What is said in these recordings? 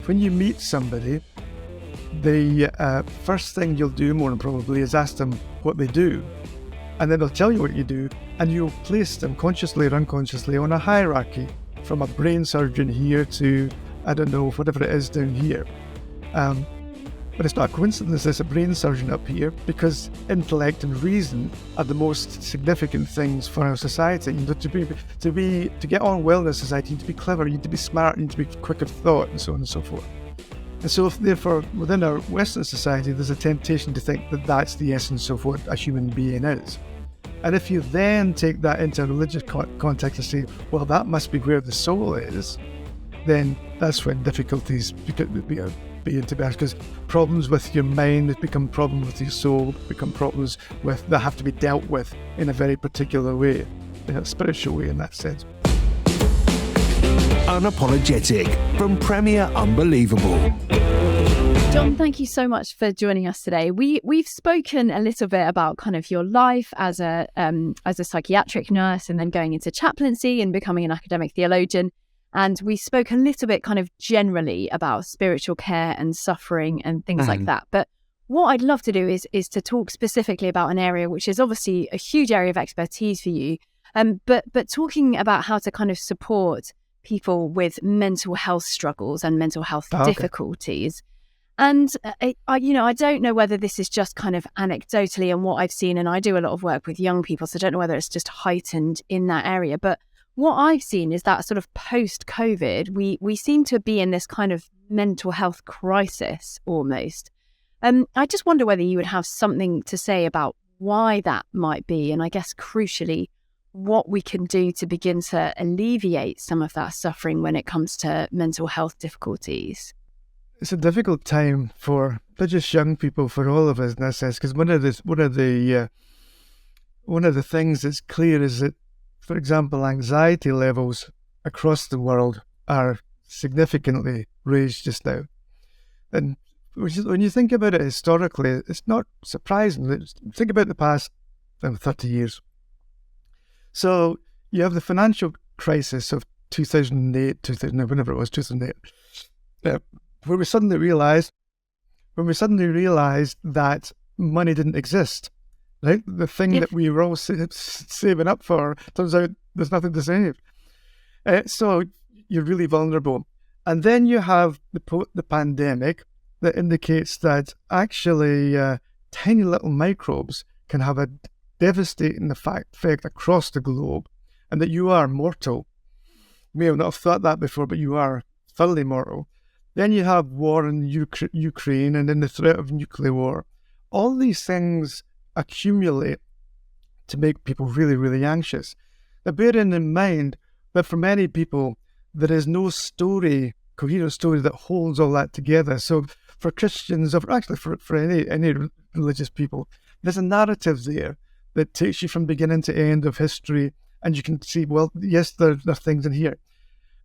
when you meet somebody, the first thing you'll do more than probably is ask them what they do. And then they'll tell you what you do, and you'll place them consciously or unconsciously on a hierarchy from a brain surgeon here to, I don't know, whatever it is down here. But it's not a coincidence there's a brain surgeon up here, because intellect and reason are the most significant things for our society. You know, to get on well in a society, you need to be clever, you need to be smart, you need to be quick of thought, and so on and so forth. And so therefore, within our Western society, there's a temptation to think that that's the essence of what a human being is. And if you then take that into a religious context and say, well, that must be where the soul is, then that's when difficulties begin to be asked, because problems with your mind become problems with your soul, become problems that have to be dealt with in a very particular way, in a spiritual way in that sense. Unapologetic from Premier Unbelievable. John, thank you so much for joining us today. We've spoken a little bit about kind of your life as a psychiatric nurse, and then going into chaplaincy and becoming an academic theologian. And we spoke a little bit kind of generally about spiritual care and suffering and things like that. But what I'd love to do is to talk specifically about an area which is obviously a huge area of expertise for you, but talking about how to kind of support people with mental health struggles and mental health difficulties. And I don't know whether this is just kind of anecdotally and what I've seen, and I do a lot of work with young people, so I don't know whether it's just heightened in that area. But what I've seen is that sort of post-COVID, we seem to be in this kind of mental health crisis almost. I just wonder whether you would have something to say about why that might be, and I guess crucially, what we can do to begin to alleviate some of that suffering when it comes to mental health difficulties. It's a difficult time for not just young people, for all of us in that sense, because one of the things that's clear is that, for example, anxiety levels across the world are significantly raised just now. And when you think about it historically, it's not surprising. Think about the past 30 years. So you have the financial crisis of 2008, whenever it was, 2008, where we suddenly realized that money didn't exist. Right? The thing that we were all saving up for, turns out there's nothing to save. So you're really vulnerable. And then you have the pandemic that indicates that actually tiny little microbes can have a devastating effect across the globe, and that you are mortal. You may have not have thought that before, but you are thoroughly mortal. Then you have war in Ukraine, and then the threat of nuclear war. All these things accumulate to make people really, really anxious. Now, bearing in mind that for many people, there is no coherent story that holds all that together. So for Christians, or actually for any religious people, there's a narrative there that takes you from beginning to end of history, and you can see, well, yes, there are things in here.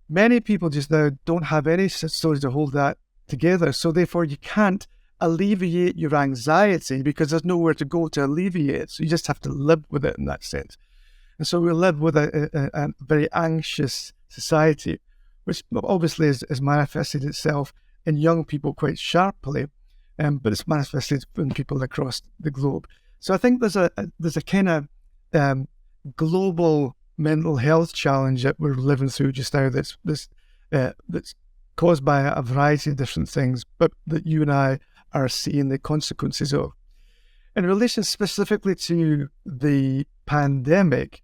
Many people just now don't have any stories to hold that together, so therefore you can't alleviate your anxiety because there's nowhere to go to alleviate it. So you just have to live with it in that sense. And so we live with a very anxious society, which obviously has manifested itself in young people quite sharply, but it's manifested in people across the globe. So I think there's a kind of global mental health challenge that we're living through just now that's caused by a variety of different things, but that you and I are seeing the consequences of. In relation specifically to the pandemic,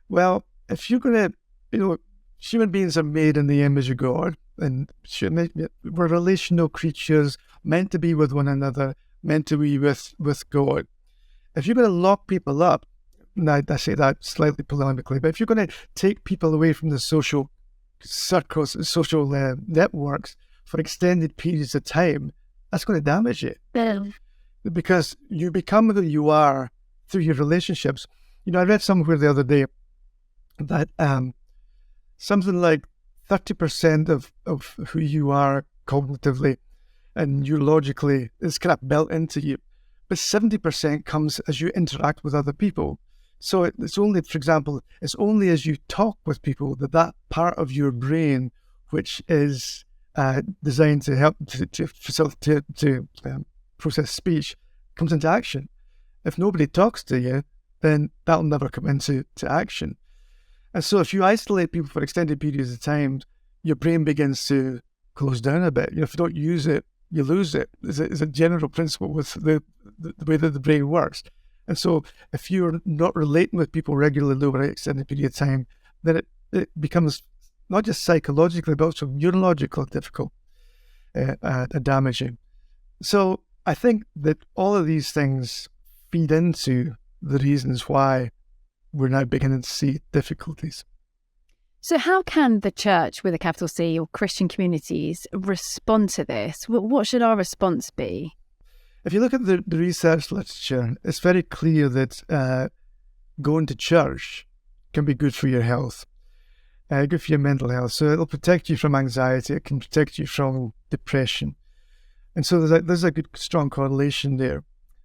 well, if you're going to, human beings are made in the image of God, and we're relational creatures, meant to be with one another, meant to be with God. If you're going to lock people up, now I say that slightly polemically, but if you're going to take people away from the social circles, social networks for extended periods of time, that's going to damage it. Yeah. Because you become who you are through your relationships. I read somewhere the other day that something like 30% of who you are cognitively and neurologically is kind of built into you, but 70% comes as you interact with other people. So it's only, for example, it's only as you talk with people that part of your brain, which is designed to help to facilitate to process speech comes into action. If nobody talks to you, then that'll never come into action. And so if you isolate people for extended periods of time, your brain begins to close down a bit. If you don't use it, you lose it. It's a general principle with the way that the brain works. And so if you're not relating with people regularly over an extended period of time, then it becomes not just psychologically, but also neurological difficult and damaging. So I think that all of these things feed into the reasons why we're now beginning to see difficulties. So how can the church with a capital C or Christian communities respond to this? What should our response be? If you look at the research literature, it's very clear that going to church can be good for your health, good for your mental health. So it'll protect you from anxiety, it can protect you from depression. And so there's a good, strong correlation there.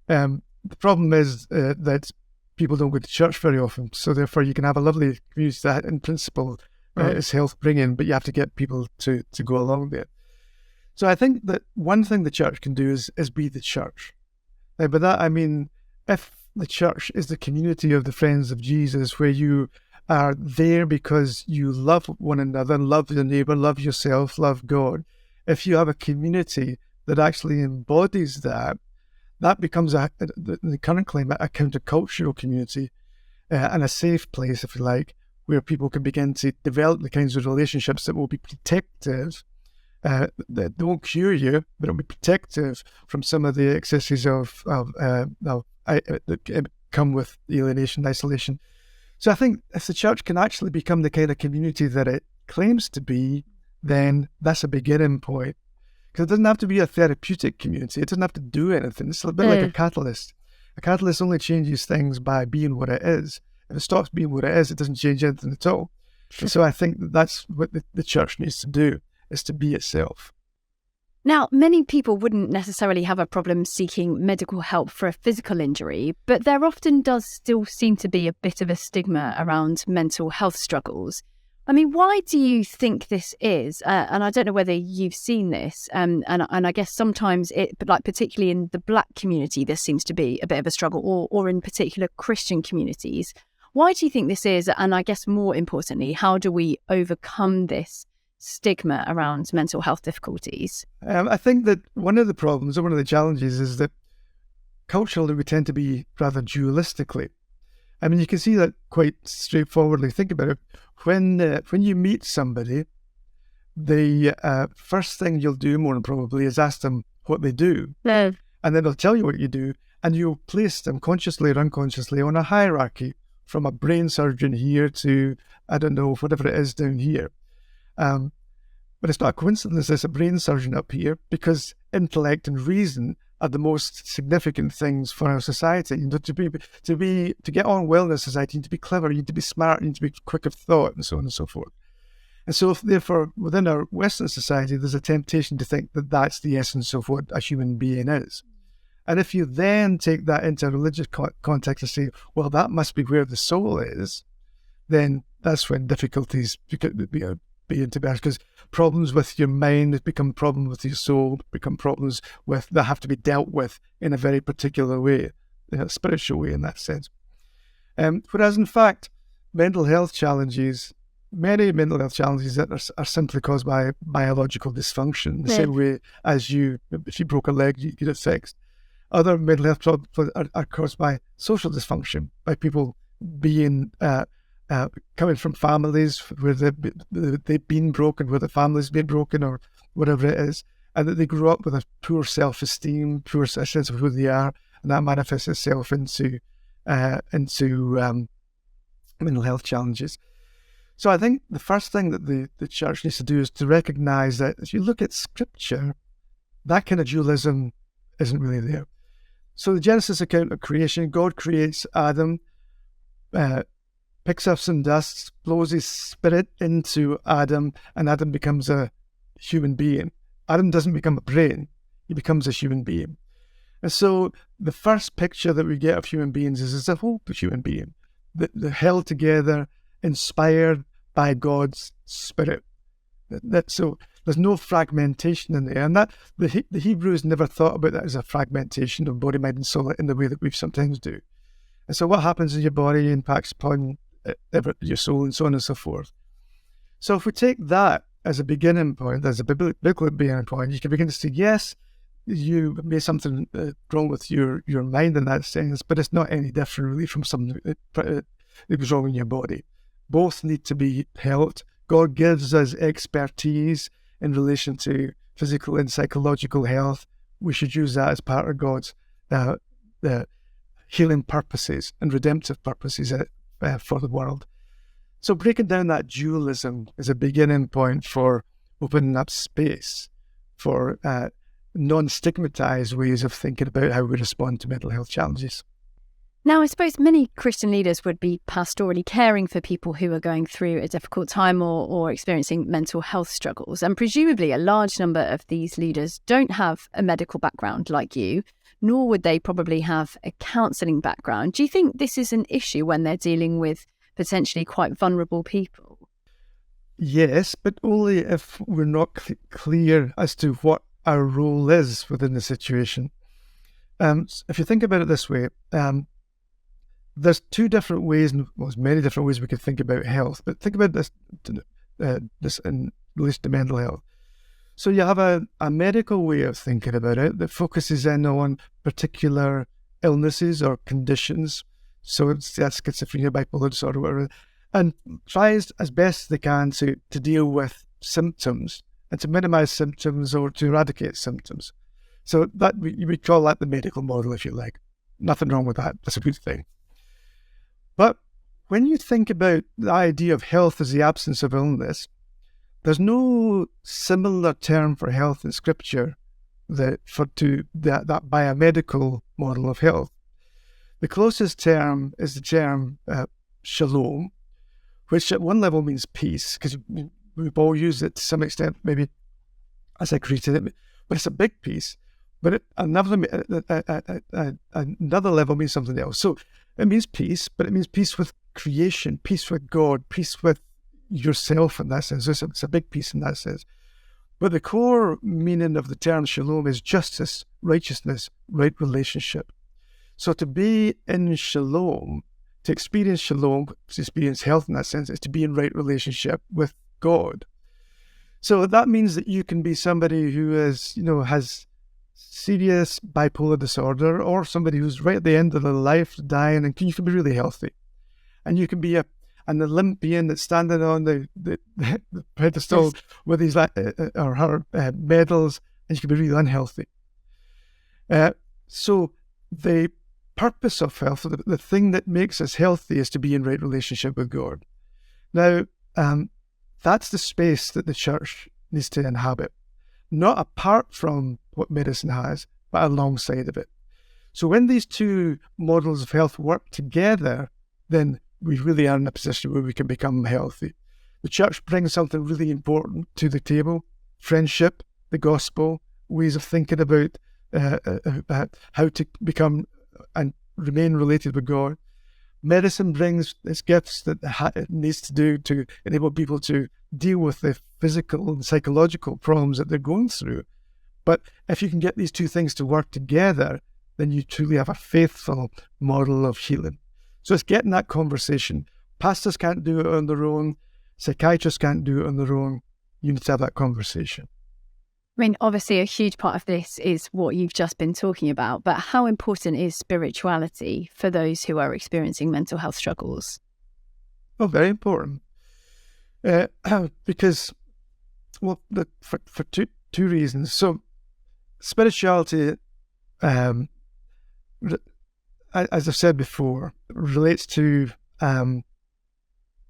The problem is that people don't go to church very often. So therefore you can have a lovely community that in principle is health bringing, but you have to get people to go along there. So I think that one thing the church can do is be the church. By that I mean, if the church is the community of the friends of Jesus, where you are there because you love one another, love your neighbour, love yourself, love God. If you have a community that actually embodies that becomes, in the current climate, a countercultural community and a safe place, if you like, where people can begin to develop the kinds of relationships that will be protective, that don't cure you, but will be protective from some of the excesses that come with alienation, isolation. So I think if the church can actually become the kind of community that it claims to be, then that's a beginning point. Because it doesn't have to be a therapeutic community. It doesn't have to do anything. It's a bit like a catalyst. A catalyst only changes things by being what it is. If it stops being what it is, it doesn't change anything at all. And so I think that's what the church needs to do, is to be itself. Now, many people wouldn't necessarily have a problem seeking medical help for a physical injury, but there often does still seem to be a bit of a stigma around mental health struggles. I mean, why do you think this is? And I don't know whether you've seen this, and I guess sometimes particularly in the Black community, this seems to be a bit of a struggle, or in particular Christian communities. Why do you think this is? And I guess more importantly, how do we overcome this stigma around mental health difficulties? I think that one of the problems, or one of the challenges, is that culturally we tend to be rather dualistically. I mean, you can see that quite straightforwardly. Think about it. When you meet somebody, the first thing you'll do, more than probably, is ask them what they do. And then they'll tell you what you do, and you'll place them consciously or unconsciously on a hierarchy, from a brain surgeon here to, I don't know, whatever it is down here. But it's not a coincidence there's a brain surgeon up here, because intellect and reason are the most significant things for our society. To get on well in a society, you need to be clever, you need to be smart, you need to be quick of thought, and so on and so forth. And so therefore, within our Western society, there's a temptation to think that that's the essence of what a human being is. And if you then take that into a religious context and say, well, that must be where the soul is, then that's when difficulties begin to be, because problems with your mind become problems with your soul, become problems that have to be dealt with in a very particular way, in a spiritual way in that sense. Whereas in fact, many mental health challenges that are simply caused by biological dysfunction, the same way as if you broke a leg, you get it fixed. Other mental health problems are caused by social dysfunction, by people being coming from families where they've been broken, where the family's been broken, or whatever it is, and that they grew up with a poor self-esteem, poor sense of who they are, and that manifests itself into mental health challenges. So I think the first thing that the church needs to do is to recognise that if you look at Scripture, that kind of dualism isn't really there. So the Genesis account of creation, God creates Adam, picks up some dust, blows his spirit into Adam, and Adam becomes a human being. Adam doesn't become a brain, he becomes a human being. And so the first picture that we get of human beings is a whole human being, they're held together, inspired by God's spirit. So There's no fragmentation in there. And that the Hebrews never thought about that as a fragmentation of body, mind, and soul in the way that we sometimes do. And so what happens in your body impacts upon your soul and so on and so forth. So if we take that as a beginning point, as a biblical beginning point, you can begin to see, yes, you may have something wrong with your mind in that sense, but it's not any different really from something that was wrong in your body. Both need to be helped. God gives us expertise in relation to physical and psychological health. We should use that as part of God's healing purposes and redemptive purposes for the world. So breaking down that dualism is a beginning point for opening up space for non-stigmatized ways of thinking about how we respond to mental health challenges. Now, I suppose many Christian leaders would be pastorally caring for people who are going through a difficult time or experiencing mental health struggles. And presumably a large number of these leaders don't have a medical background like you, nor would they probably have a counselling background. Do you think this is an issue when they're dealing with potentially quite vulnerable people? Yes, but only if we're not clear as to what our role is within the situation. If you think about it this way, there's two different ways, and well, there's many different ways we could think about health, but think about this in relation to mental health. So you have a medical way of thinking about it that focuses in on particular illnesses or conditions. So it's schizophrenia, bipolar disorder, whatever, and tries as best they can to deal with symptoms and to minimize symptoms or to eradicate symptoms. So that we call that the medical model, if you like. Nothing wrong with that. That's a good thing. But when you think about the idea of health as the absence of illness, there's no similar term for health in Scripture that biomedical model of health. The closest term is the term shalom, which at one level means peace, because we've all used it to some extent, maybe as I created it, but it's a big piece. But another level means something else. So it means peace, but it means peace with creation, peace with God, peace with yourself in that sense. It's a big piece in that sense. But the core meaning of the term shalom is justice, righteousness, right relationship. So to be in shalom, to experience health in that sense, is to be in right relationship with God. So that means that you can be somebody who has serious bipolar disorder, or somebody who's right at the end of their life, dying, and you can be really healthy. And you can be an Olympian that's standing on the pedestal with his or her medals, and you can be really unhealthy. So the purpose of health, the thing that makes us healthy, is to be in right relationship with God. Now, that's the space that the church needs to inhabit, not apart from what medicine has, but alongside of it. So when these two models of health work together, then we really are in a position where we can become healthy. The church brings something really important to the table: friendship, the gospel, ways of thinking about how to become and remain related with God. Medicine brings its gifts that it needs to do to enable people to deal with the physical and psychological problems that they're going through. But if you can get these two things to work together, then you truly have a faithful model of healing. So it's getting that conversation. Pastors can't do it on their own. Psychiatrists can't do it on their own. You need to have that conversation. I mean, obviously a huge part of this is what you've just been talking about, but how important is spirituality for those who are experiencing mental health struggles? Oh, very important. Because, well, for two reasons. So spirituality, as I've said before, relates to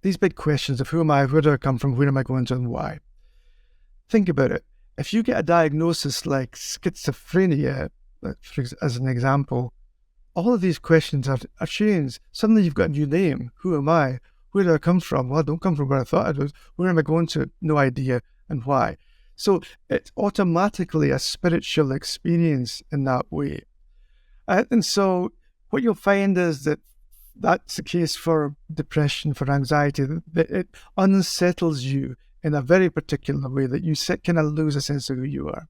these big questions of who am I, where do I come from, where am I going to, and why. Think about it. If you get a diagnosis like schizophrenia, as an example, all of these questions are changed. Suddenly you've got a new name. Who am I? Where do I come from? Well, I don't come from where I thought I was. Where am I going to? No idea. And why? So it's automatically a spiritual experience in that way. And so what you'll find is that that's the case for depression, for anxiety, that it unsettles you in a very particular way that you kind of lose a sense of who you are.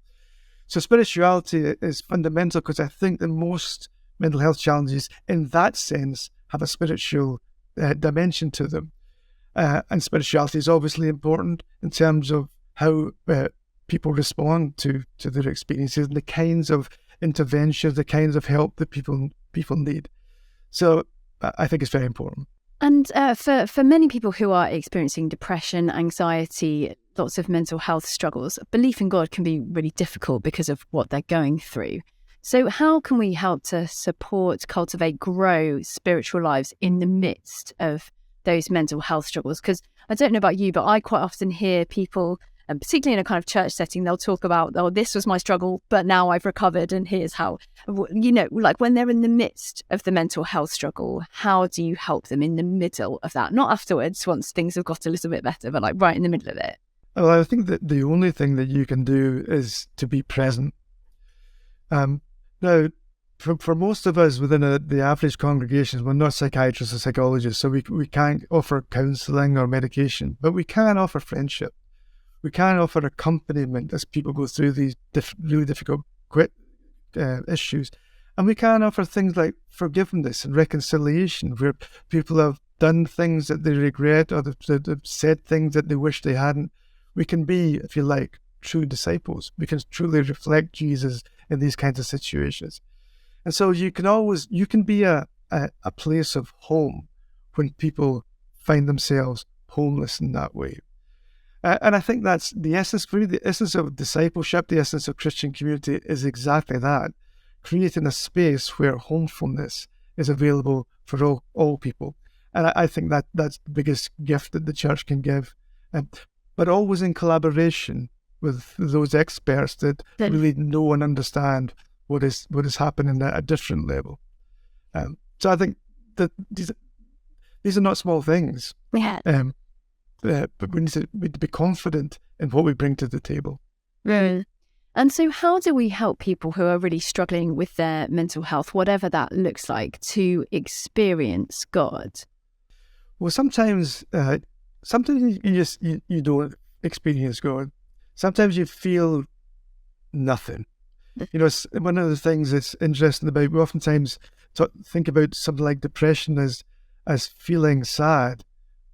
So spirituality is fundamental because I think that most mental health challenges in that sense have a spiritual dimension to them. And spirituality is obviously important in terms of how people respond to their experiences and the kinds of interventions, the kinds of help that people need. So I think it's very important. And for many people who are experiencing depression, anxiety, lots of mental health struggles, belief in God can be really difficult because of what they're going through. So how can we help to support, cultivate, grow spiritual lives in the midst of those mental health struggles? Because I don't know about you, but I quite often hear people, and particularly in a kind of church setting, they'll talk about, oh, this was my struggle, but now I've recovered and here's how. Like when they're in the midst of the mental health struggle, how do you help them in the middle of that? Not afterwards, once things have got a little bit better, but like right in the middle of it. Well, I think that the only thing that you can do is to be present. Now, for most of us within the average congregations, we're not psychiatrists or psychologists, so we can't offer counselling or medication, but we can offer friendship. We can offer accompaniment as people go through these really difficult issues. And we can offer things like forgiveness and reconciliation, where people have done things that they regret or they've said things that they wish they hadn't. We can be, if you like, true disciples. We can truly reflect Jesus in these kinds of situations. And so you can be a place of home when people find themselves homeless in that way. And I think that's the essence, really, the essence of discipleship, the essence of Christian community is exactly that, creating a space where homefulness is available for all people. And I think that's the biggest gift that the church can give, but always in collaboration with those experts that really know and understand what is happening at a different level. So I think that these are not small things. Yeah. But we need to be confident in what we bring to the table. Mm. And so how do we help people who are really struggling with their mental health, whatever that looks like, to experience God? Well, sometimes you don't experience God. Sometimes you feel nothing. One of the things that's interesting about, we oftentimes think about something like depression as feeling sad.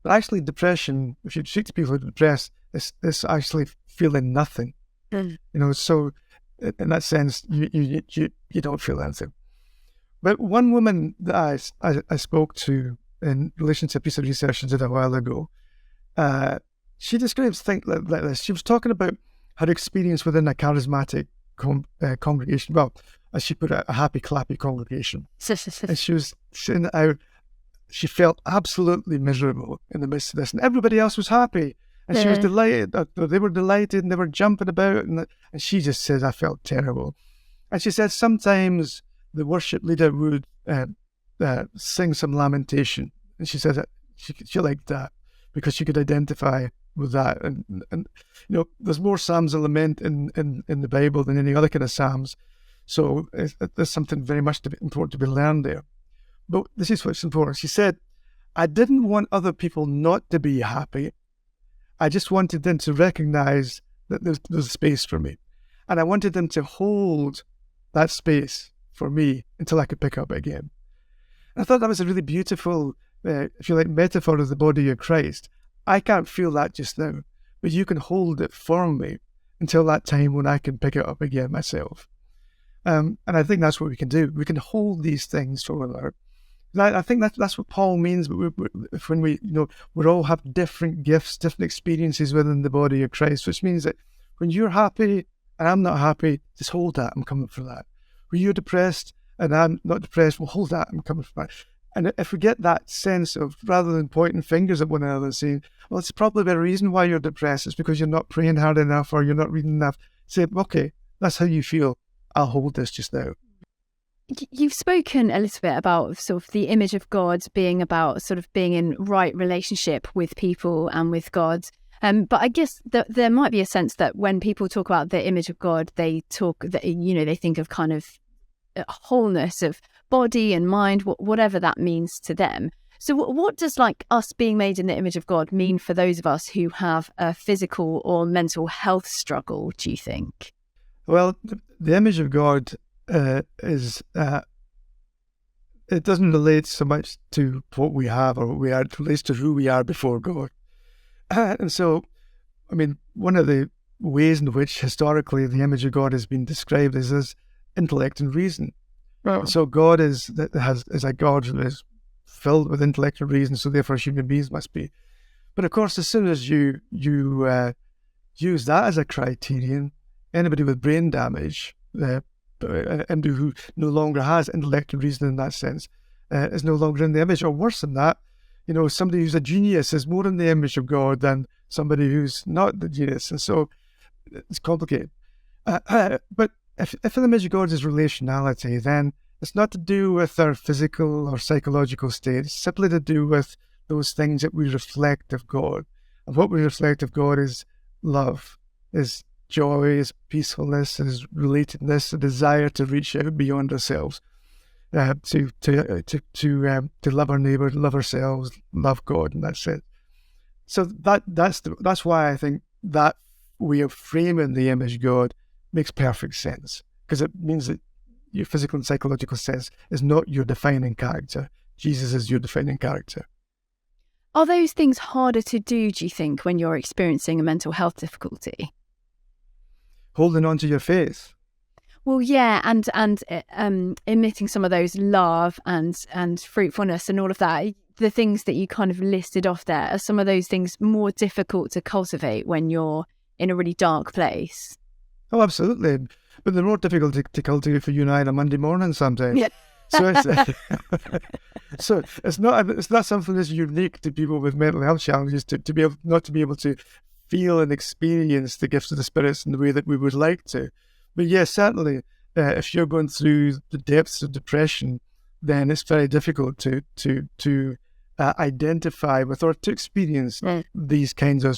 But actually depression, if you speak to people who are depressed, it's actually feeling nothing. So in that sense, you don't feel anything. But one woman that I spoke to in relation to a piece of research I did a while ago, she describes things like this. She was talking about her experience within a charismatic congregation. Well, as she put it, a happy, clappy congregation. And she was saying how she felt absolutely miserable in the midst of this, and everybody else was happy, and she was delighted. They were delighted, and they were jumping about, and she just says, "I felt terrible." And she said sometimes the worship leader would sing some lamentation, and she said that she liked that because she could identify with that. And there's more psalms of lament in the Bible than any other kind of psalms, so there's something very much important to be learned there. But this is what's important. She said, I didn't want other people not to be happy. I just wanted them to recognize that there's space for me. And I wanted them to hold that space for me until I could pick up again. And I thought that was a really beautiful, if you like, metaphor of the body of Christ. I can't feel that just now, but you can hold it for me until that time when I can pick it up again myself. And I think that's what we can do. We can hold these things for one another. I think that's what Paul means. But when we all have different gifts, different experiences within the body of Christ, which means that when you're happy and I'm not happy, just hold that. I'm coming for that. When you're depressed and I'm not depressed, well, hold that. I'm coming for that. And if we get that sense of, rather than pointing fingers at one another and saying, well, it's probably the reason why you're depressed. It's because you're not praying hard enough or you're not reading enough. Say, okay, that's how you feel. I'll hold this just now. You've spoken a little bit about sort of the image of God being about sort of being in right relationship with people and with God. But I guess there might be a sense that when people talk about the image of God, they think of kind of wholeness of body and mind, whatever that means to them. So what does like us being made in the image of God mean for those of us who have a physical or mental health struggle, do you think? Well, the image of God is, it doesn't relate so much to what we have or what we are, it relates to who we are before God. And so, I mean, one of the ways in which historically the image of God has been described is as intellect and reason. Right. So God is a God who is filled with intellect and reason, so therefore human beings must be. But of course, as soon as you use that as a criterion, anybody with brain damage, anybody who no longer has intellect and reason in that sense, is no longer in the image. Or worse than that, somebody who's a genius is more in the image of God than somebody who's not the genius. And so it's complicated. But if the image of God is relationality, then it's not to do with our physical or psychological state. It's simply to do with those things that we reflect of God. And what we reflect of God is love, is joy, is peacefulness, is relatedness, a desire to reach out beyond ourselves, to love our neighbour, love ourselves, love God, and that's it. So that's why I think that way of framing the image of God makes perfect sense, because it means that your physical and psychological sense is not your defining character. Jesus is your defining character. Are those things harder to do, do you think, when you're experiencing a mental health difficulty? Holding on to your faith. Well, yeah, and emitting some of those love and fruitfulness and all of that. The things that you kind of listed off there, are some of those things more difficult to cultivate when you're in a really dark place? Oh, absolutely. But they're more difficult to cultivate for you and I on a Monday morning sometimes. Yeah. So it's not something that's unique to people with mental health challenges to be able not to be able to feel and experience the gifts of the spirits in the way that we would like to. But yes, certainly, if you're going through the depths of depression, then it's very difficult to identify with or to experience these kinds of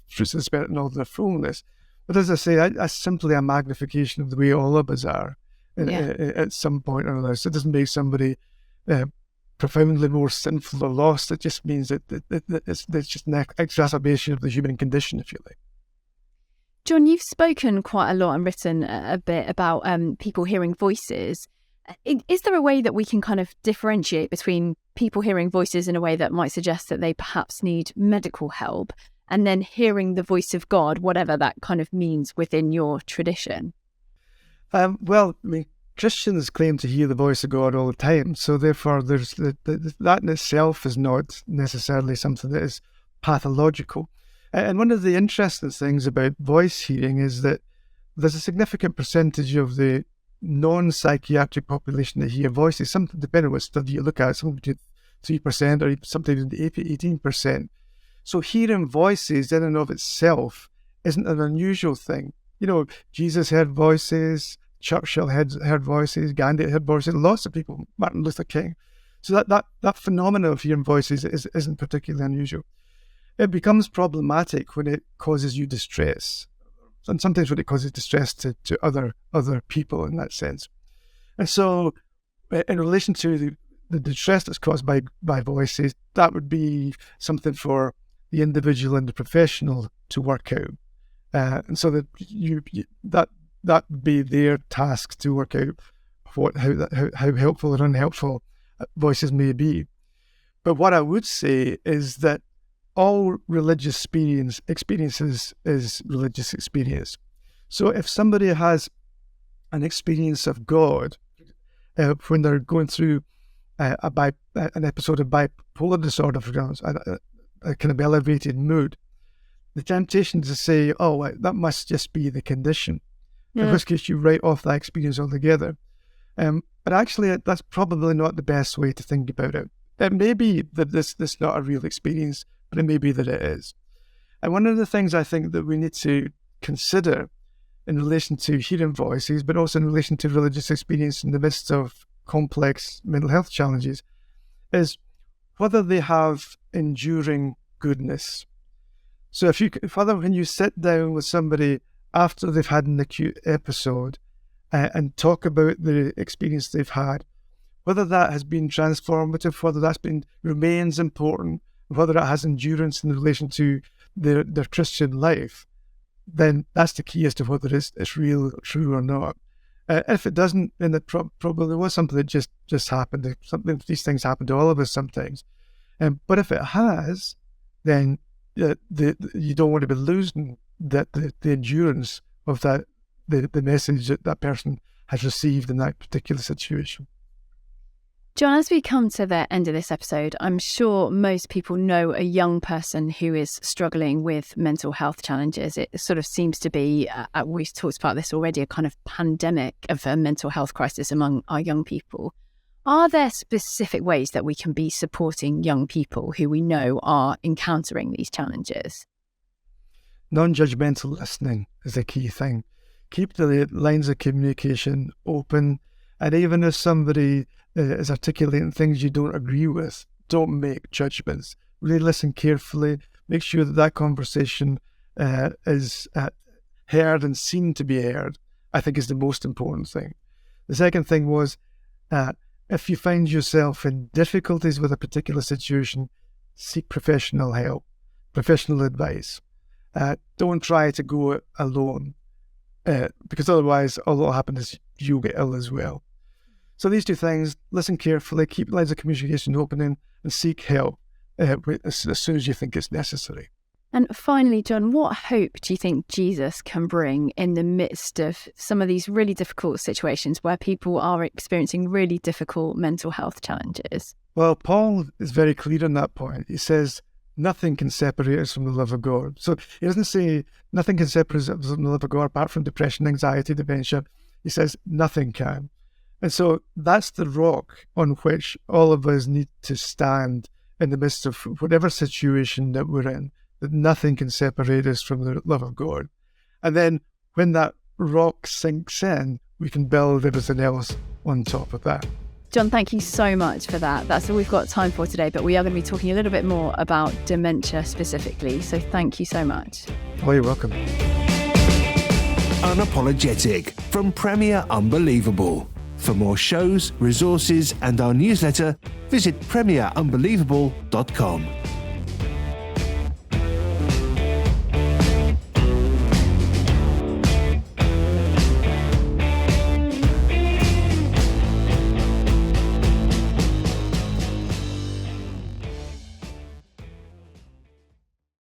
fruits of the spirit in all their fullness. But as I say, that's simply a magnification of the way all of us are at some point or another. So it doesn't make somebody profoundly more sinful or lost. It just means that it's just an exacerbation of the human condition, if you like. John, you've spoken quite a lot and written a bit about people hearing voices. Is there a way that we can kind of differentiate between people hearing voices in a way that might suggest that they perhaps need medical help and then hearing the voice of God, whatever that kind of means within your tradition? Well, I mean, Christians claim to hear the voice of God all the time, so therefore there's that in itself is not necessarily something that is pathological. And one of the interesting things about voice hearing is that there's a significant percentage of the non-psychiatric population that hear voices, something depending on what study you look at, something between 3% or sometimes 18%. So hearing voices in and of itself isn't an unusual thing. Jesus heard voices, Churchill heard voices, Gandhi heard voices, lots of people, Martin Luther King. So that phenomenon of hearing voices isn't particularly unusual. It becomes problematic when it causes you distress, and sometimes when it causes distress to other people in that sense. And so in relation to the distress that's caused by voices, that would be something for the individual and the professional to work out. And so that would be their task to work out how helpful or unhelpful voices may be. But what I would say is that all religious experiences is religious experience. So if somebody has an experience of God when they're going through an episode of bipolar disorder, for example, a kind of elevated mood, the temptation to say, oh, that must just be the condition, in which case you write off that experience altogether. But actually, that's probably not the best way to think about it. It may be that this is not a real experience, but it may be that it is. And one of the things I think that we need to consider in relation to hearing voices, but also in relation to religious experience in the midst of complex mental health challenges, is whether they have enduring goodness. So when you sit down with somebody after they've had an acute episode and talk about the experience they've had, whether that has been transformative, whether remains important, whether it has endurance in relation to their Christian life, then that's the key as to whether it's real, true or not. If it doesn't, then it probably was something that just happened. These things happen to all of us sometimes. But if it has, then you don't want to be losing the endurance of the message that person has received in that particular situation. John, as we come to the end of this episode, I'm sure most people know a young person who is struggling with mental health challenges. It sort of seems to be, we've talked about this already, a kind of pandemic of a mental health crisis among our young people. Are there specific ways that we can be supporting young people who we know are encountering these challenges? Non-judgmental listening is a key thing. Keep the lines of communication open, and even if somebody is articulating things you don't agree with, don't make judgments. Really listen carefully. Make sure that conversation is heard and seen to be heard, I think is the most important thing. The second thing was if you find yourself in difficulties with a particular situation, seek professional help, professional advice. Don't try to go it alone, because otherwise all that will happen is you'll get ill as well. So these two things, listen carefully, keep lines of communication open, and seek help as soon as you think it's necessary. And finally, John, what hope do you think Jesus can bring in the midst of some of these really difficult situations where people are experiencing really difficult mental health challenges? Well, Paul is very clear on that point. He says, nothing can separate us from the love of God. So he doesn't say nothing can separate us from the love of God apart from depression, anxiety, dementia. He says nothing can. And so that's the rock on which all of us need to stand in the midst of whatever situation that we're in, that nothing can separate us from the love of God. And then when that rock sinks in, we can build everything else on top of that. John, thank you so much for that. That's all we've got time for today, but we are going to be talking a little bit more about dementia specifically. So thank you so much. Oh, you're welcome. Unapologetic from Premier Unbelievable. For more shows, resources and our newsletter, visit premierunbelievable.com.